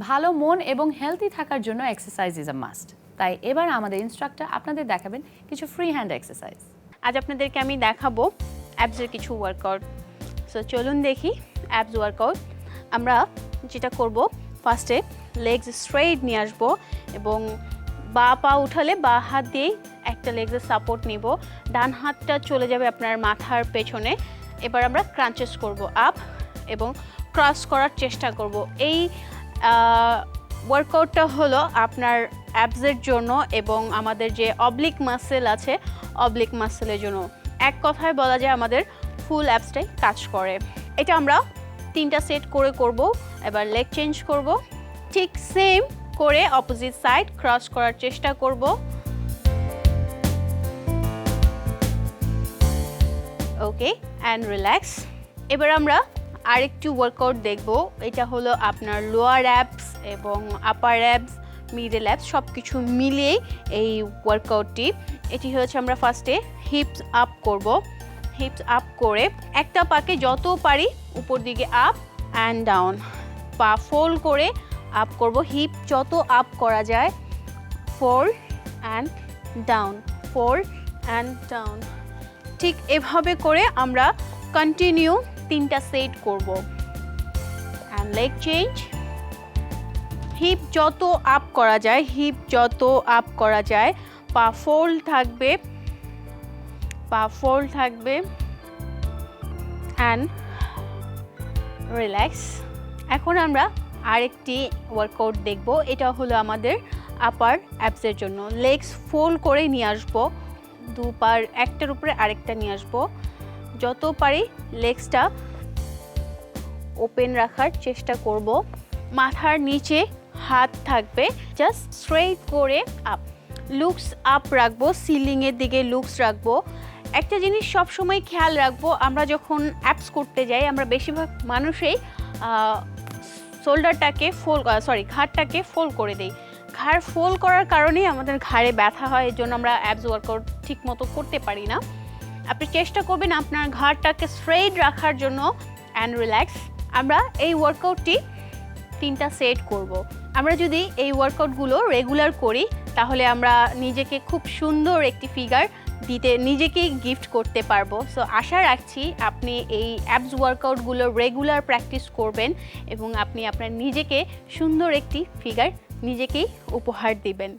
ভালো মন এবং হেলদি থাকার জন্য এক্সারসাইজ ইজ আ মাস্ট। তাই এবার আমাদের ইনস্ট্রাক্টর আপনাদের দেখাবেন কিছু ফ্রি হ্যান্ড এক্সারসাইজ। আজ আপনাদেরকে আমি দেখাবো অ্যাবসের কিছু ওয়ার্কআউট। সো চলুন দেখি অ্যাবস ওয়ার্কআউট। আমরা যেটা করব, ফার্স্টে লেগস স্ট্রেইট নিয়ে আসবো এবং বা পা উঠালে বা হাত দিয়েই একটা লেগসের সাপোর্ট নিব। ডান হাতটা চলে যাবে আপনার মাথার পেছনে। এবার আমরা ক্রাঞ্চেস করব আপ এবং ক্রস করার চেষ্টা করব। এই ওয়ার্কআউটটা হলো আপনার অ্যাবসের জন্য এবং আমাদের যে অবলিক মাসেল আছে অবলিক মাসেলের জন্য। এক কথায় বলা যায় আমাদের ফুল অ্যাবসটাই কাজ করে। এটা আমরা 3টা সেট করে করব। এবার লেগ চেঞ্জ করব, ঠিক সেম করে অপোজিট সাইড ক্রস করার চেষ্টা করব। ওকে, অ্যান্ড রিল্যাক্স। এবার আমরা আরেকটু ওয়ার্কআউট দেখব। এটা হলো আপনার লোয়ার অ্যাবস এবং আপার অ্যাবস, মিডল অ্যাবস সব কিছু মিলিয়েই এই ওয়ার্কআউটটি। এটি হচ্ছে আমরা ফার্স্টে হিপস আপ করব। হিপস আপ করে একটা পাকে যত পারি উপর দিকে আপ অ্যান্ড ডাউন, পা ফোল্ড করে আপ করব। হিপ যত আপ করা যায়, fold and down, fold and down. ঠিক এভাবে করে আমরা কন্টিনিউ 3টা সেট করব। And leg change. হিপ যত আপ করা যায়, হিপ যত আপ করা যায়, পা ফোল্ড থাকবে, পা ফোল্ড থাকবে অ্যান্ড রিল্যাক্স। এখন আমরা আরেকটি ওয়ার্কআউট দেখব। এটা হলো আমাদের আপার অ্যাবসের জন্য। লেগস ফোল্ড করে নিয়ে আসবো, দু পার একটার উপরে আরেকটা নিয়ে আসবো। যত পারি লেগসটা ওপেন রাখার চেষ্টা করব। মাথার নিচে হাত থাকবে, জাস্ট স্ট্রেট করে আপ, লুকস আপ রাখবো, সিলিংয়ের দিকে লুকস রাখবো। একটা জিনিস সব সময় খেয়াল রাখবো, আমরা যখন অ্যাপস করতে যাই আমরা বেশিরভাগ মানুষই শোল্ডারটাকে ঘাড়টাকে ফোল্ড করে দেই। ঘাড় ফোল্ড করার কারণেই আমাদের ঘাড়ে ব্যথা হয়, এর জন্য আমরা অ্যাবস ওয়ার্কআউট ঠিক মতো করতে পারি না। আপনি চেষ্টা করবেন আপনার ঘাড়টাকে স্ট্রেট রাখার জন্য অ্যান্ড রিল্যাক্স। আমরা এই ওয়ার্কআউটটি 3টা সেট করব। আমরা যদি এই ওয়ার্কআউটগুলো রেগুলার করি তাহলে আমরা নিজেকে খুব সুন্দর একটি ফিগার দিতে নিজেকেই গিফট করতে পারবো। সো আশা রাখছি আপনি এই অ্যাবস ওয়ার্কআউটগুলো রেগুলার প্র্যাকটিস করবেন এবং আপনি আপনার নিজেকে সুন্দর একটি ফিগার নিজেকেই উপহার দিবেন।